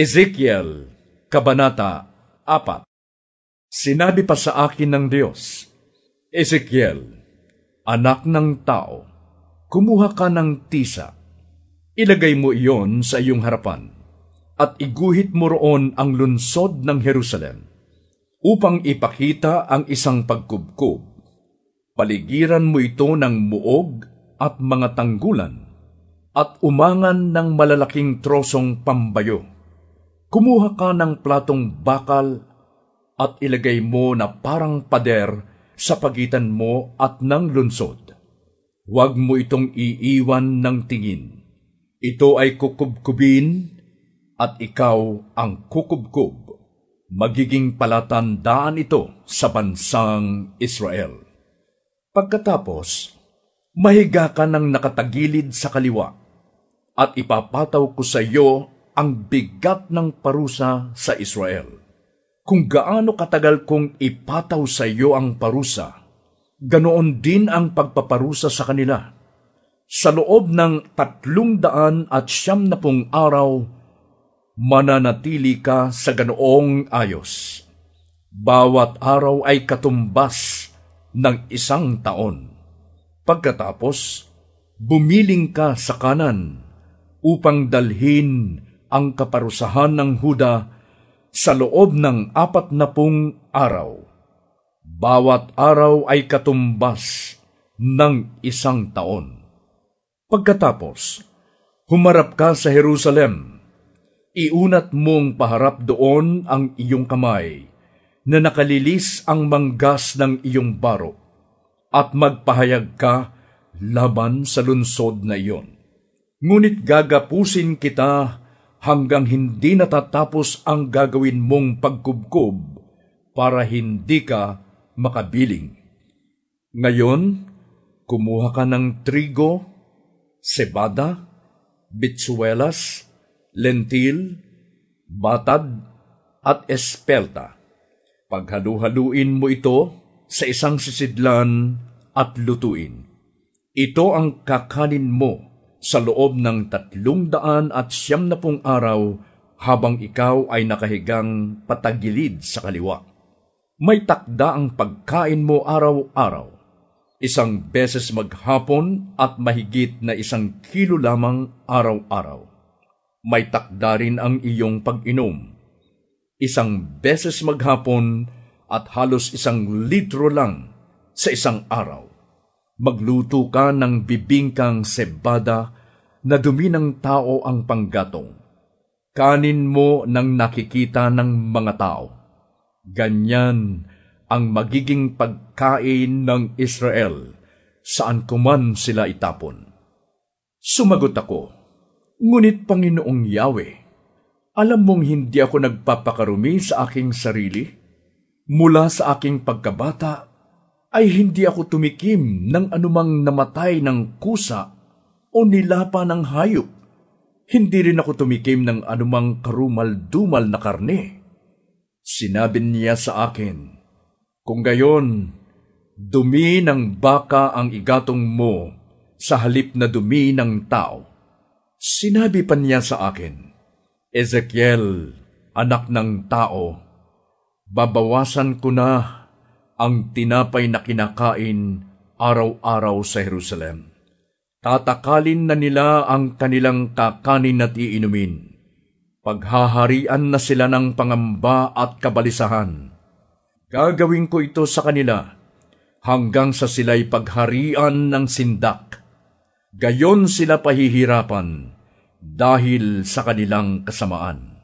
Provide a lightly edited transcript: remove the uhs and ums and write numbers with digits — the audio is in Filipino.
Ezekiel, Kabanata 4. Sinabi pa sa akin ng Diyos, Ezekiel, anak ng tao, kumuha ka ng tisa, ilagay mo iyon sa iyong harapan, at iguhit mo roon ang lungsod ng Jerusalem, upang ipakita ang isang pagkubkob. Paligiran mo ito ng muog at mga tanggulan, at umangan ng malalaking trosong pambayo. Kumuha ka ng platong bakal at ilagay mo na parang pader sa pagitan mo at ng lunsod. Huwag mo itong iiwan ng tingin. Ito ay kukubkubin at ikaw ang kukubkub. Magiging palatandaan ito sa bansang Israel. Pagkatapos, mahiga ka ng nakatagilid sa kaliwa at ipapataw ko sa iyo ang bigat ng parusa sa Israel. Kung gaano katagal kong ipataw sa iyo ang parusa, ganoon din ang pagpaparusa sa kanila. Sa loob ng 370 araw, mananatili ka sa ganoong ayos. Bawat araw ay katumbas ng 1 taon. Pagkatapos, bumiling ka sa kanan upang dalhin ang kaparusahan ng Huda sa loob ng 40 araw. Bawat araw ay katumbas ng 1 taon. Pagkatapos, humarap ka sa Jerusalem. Iunat mong paharap doon ang iyong kamay na nakalilis ang manggas ng iyong baro at magpahayag ka laban sa lunsod na iyon. Ngunit gagapusin kita hanggang hindi natatapos ang gagawin mong pagkubkob para hindi ka makabiling. Ngayon, kumuha ka ng trigo, sebada, bitsuelas, lentil, batad, at espelta. Paghalu-haluin mo ito sa isang sisidlan at lutuin. Ito ang kakanin mo sa loob ng 370 araw habang ikaw ay nakahigang patagilid sa kaliwa. May takda ang pagkain mo araw-araw, 1 beses maghapon at mahigit na 1 kilo lamang araw-araw. May takda rin ang iyong pag-inom, 1 beses maghapon at halos 1 litro lang sa 1 araw. Magluto ka ng bibingkang sebada na dumi ng tao ang panggatong. Kanin mo ng nakikita ng mga tao. Ganyan ang magiging pagkain ng Israel saan kuman sila itapon. Sumagot ako, ngunit Panginoong Yahweh, alam mong hindi ako nagpapakarumi sa aking sarili? Mula sa aking pagkabata, ay hindi ako tumikim ng anumang namatay ng kusa o nilapa ng hayop. Hindi rin ako tumikim ng anumang karumal-dumal na karne. Sinabi niya sa akin, kung gayon, dumi ng baka ang igatong mo sa halip na dumi ng tao. Sinabi pa niya sa akin, Ezekiel, anak ng tao, babawasan ko na ang tinapay na kinakain araw-araw sa Jerusalem. Tatakalin na nila ang kanilang kakanin at iinumin. Paghaharian na sila ng pangamba at kabalisahan. Gagawin ko ito sa kanila hanggang sa sila'y pagharian ng sindak. Gayon sila pahihirapan dahil sa kanilang kasamaan.